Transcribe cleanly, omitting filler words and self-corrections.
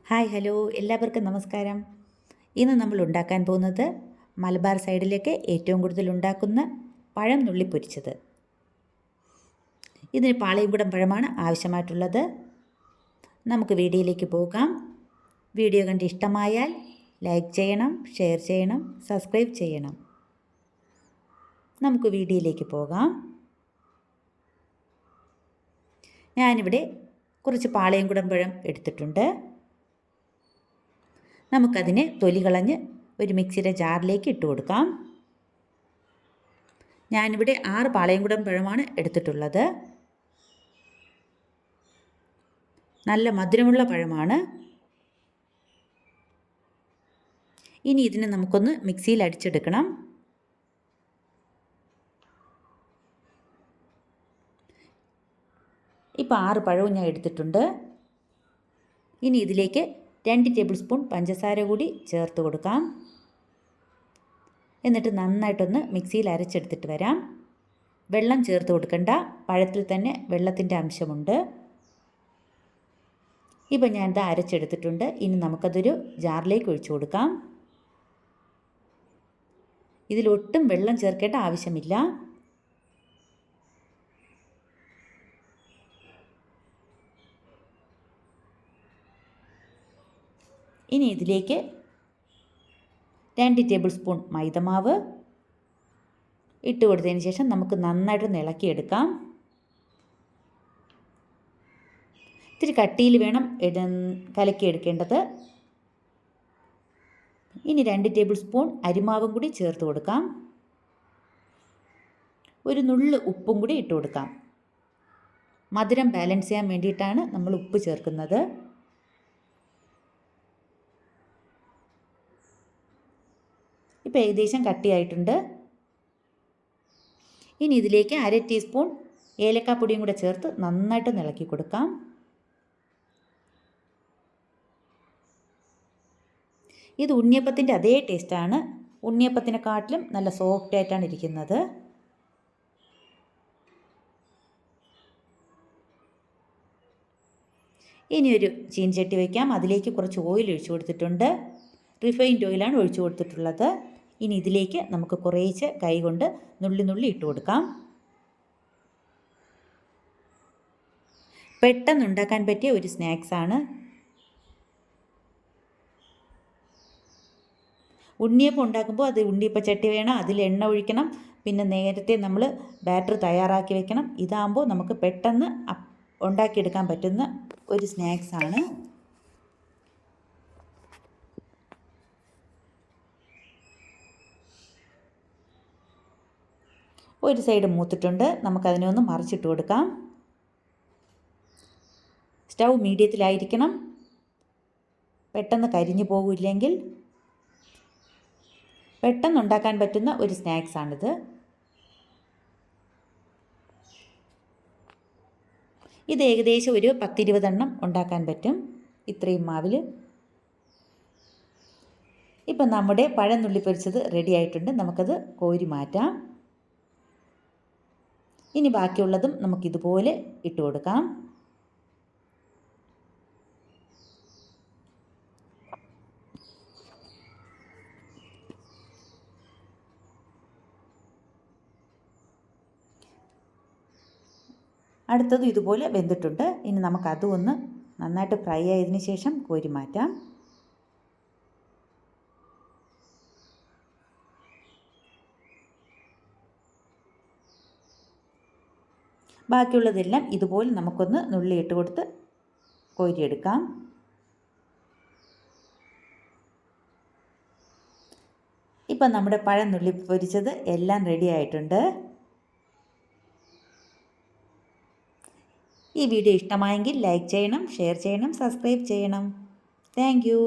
Hi hello എല്ലാവർക്കും നമസ്കാരം. ഇന്ന് നമ്മൾ ഉണ്ടാക്കാൻ പോകുന്നത് മലബാർ സൈഡിലേക്ക് ഏറ്റവും കൂടുതൽ ഉണ്ടാക്കുന്ന പഴം നുള്ളി പൊരിച്ചത്. ഇതിന് പാളയംകുടം പഴമാണ് ആവശ്യമായിട്ടുള്ളത്. നമുക്ക് വീഡിയോയിലേക്ക് പോകാം. വീഡിയോ കണ്ട് ഇഷ്ടമായാൽ ലൈക്ക് ചെയ്യണം, ഷെയർ ചെയ്യണം, സബ്സ്ക്രൈബ് ചെയ്യണം. നമുക്ക് വീഡിയോയിലേക്ക് പോകാം. ഞാനിവിടെ കുറച്ച് പാളയംകുടം പഴം എടുത്തിട്ടുണ്ട്. നമുക്കതിനെ തൊലി കളഞ്ഞ് ഒരു മിക്സിയുടെ ജാറിലേക്ക് ഇട്ട് കൊടുക്കാം. ഞാനിവിടെ 6 പാളയംകുടം പഴമാണ് എടുത്തിട്ടുള്ളത്. നല്ല മധുരമുള്ള പഴമാണ്. ഇനി ഇതിനെ നമുക്കൊന്ന് മിക്സിയിൽ അടിച്ചെടുക്കണം. ഇപ്പോൾ 6 പഴവും ഞാൻ എടുത്തിട്ടുണ്ട്. ഇനി ഇതിലേക്ക് 2 ടേബിൾ സ്പൂൺ പഞ്ചസാര കൂടി ചേർത്ത് കൊടുക്കാം. എന്നിട്ട് നന്നായിട്ടൊന്ന് മിക്സിയിൽ അരച്ചെടുത്തിട്ട് വരാം. വെള്ളം ചേർത്ത് കൊടുക്കണ്ട, പഴത്തിൽ തന്നെ വെള്ളത്തിൻ്റെ അംശമുണ്ട്. ഇപ്പം ഞാനിത് അരച്ചെടുത്തിട്ടുണ്ട്. ഇനി നമുക്കതൊരു ജാറിലേക്ക് ഒഴിച്ചു കൊടുക്കാം. ഇതിലൊട്ടും വെള്ളം ചേർക്കേണ്ട ആവശ്യമില്ല. ഇനി ഇതിലേക്ക് 2 ടേബിൾ സ്പൂൺ മൈദമാവ് ഇട്ട് കൊടുത്തതിന് ശേഷം നമുക്ക് നന്നായിട്ട് ഇളക്കിയെടുക്കാം. ഇത്തിരി കട്ടിയിൽ വേണം കലക്കിയെടുക്കേണ്ടത്. ഇനി 2 ടേബിൾ സ്പൂൺ അരിമാവും കൂടി ചേർത്ത് കൊടുക്കാം. ഒരു നുള്ള് ഉപ്പും കൂടി ഇട്ട് കൊടുക്കാം. മധുരം ബാലൻസ് ചെയ്യാൻ വേണ്ടിയിട്ടാണ് നമ്മൾ ഉപ്പ് ചേർക്കുന്നത്. ഇപ്പോൾ ഏകദേശം കട്ടിയായിട്ടുണ്ട്. ഇനി ഇതിലേക്ക് 1/2 ടീസ്പൂൺ ഏലക്കാപ്പൊടിയും കൂടെ ചേർത്ത് നന്നായിട്ട് ഇളക്കി കൊടുക്കാം. ഇത് ഉണ്ണിയപ്പത്തിൻ്റെ അതേ ടേസ്റ്റാണ്. ഉണ്ണിയപ്പത്തിനെക്കാട്ടിലും നല്ല സോഫ്റ്റ് ആയിട്ടാണ് ഇരിക്കുന്നത്. ഇനിയൊരു ചീൻചട്ടി വയ്ക്കാം. അതിലേക്ക് കുറച്ച് ഓയിൽ ഒഴിച്ചു കൊടുത്തിട്ടുണ്ട്. റിഫൈൻഡ് ഓയിലാണ് ഒഴിച്ചു കൊടുത്തിട്ടുള്ളത്. ഇനി ഇതിലേക്ക് നമുക്ക് കുറേശ്ശെ കൈകൊണ്ട് നുള്ളി ഇട്ട് കൊടുക്കാം. പെട്ടെന്ന് ഉണ്ടാക്കാൻ പറ്റിയ ഒരു സ്നാക്സാണ്. ഉണ്ണിയപ്പം ഉണ്ടാക്കുമ്പോൾ അത് ഉണ്ണിയപ്പച്ചട്ടി വേണം, അതിൽ എണ്ണ ഒഴിക്കണം, പിന്നെ നേരത്തെ നമ്മൾ ബാറ്റർ തയ്യാറാക്കി വെക്കണം. ഇതാകുമ്പോൾ നമുക്ക് പെട്ടെന്ന് ഉണ്ടാക്കിയെടുക്കാൻ പറ്റുന്ന ഒരു സ്നാക്സാണ്. ഒരു സൈഡ് മൂത്തിട്ടുണ്ട്. നമുക്കതിനെ ഒന്ന് മറിച്ചിട്ട് കൊടുക്കാം. സ്റ്റൗ മീഡിയത്തിലായിരിക്കണം, പെട്ടെന്ന് കരിഞ്ഞു പോകില്ലെങ്കിൽ. പെട്ടെന്ന് ഉണ്ടാക്കാൻ പറ്റുന്ന ഒരു സ്നാക്സാണിത്. ഇത് ഏകദേശം ഒരു 10-20 എണ്ണം ഉണ്ടാക്കാൻ പറ്റും ഇത്രയും മാവിൽ. ഇപ്പം നമ്മുടെ പഴം നുള്ളിപ്പൊരിച്ചത് റെഡി ആയിട്ടുണ്ട്. നമുക്കത് കോരി മാറ്റാം. ഇനി ബാക്കിയുള്ളതും നമുക്കിതുപോലെ ഇട്ട് കൊടുക്കാം. അടുത്തത് ഇതുപോലെ വെന്തിട്ടുണ്ട്. ഇനി നമുക്കതും ഒന്ന് നന്നായിട്ട് ഫ്രൈ ആയതിനു ശേഷം കോരി മാറ്റാം. ബാക്കിയുള്ളതെല്ലാം ഇതുപോലെ നമുക്കൊന്ന് നുള്ളിയിട്ട് കൊടുത്ത് കോരിയെടുക്കാം. ഇപ്പം നമ്മുടെ പഴം നുള്ളി പൊരിച്ചത് എല്ലാം റെഡി ആയിട്ടുണ്ട്. ഈ വീഡിയോ ഇഷ്ടമായെങ്കിൽ ലൈക്ക് ചെയ്യണം, ഷെയർ ചെയ്യണം, സബ്സ്ക്രൈബ് ചെയ്യണം. Thank you.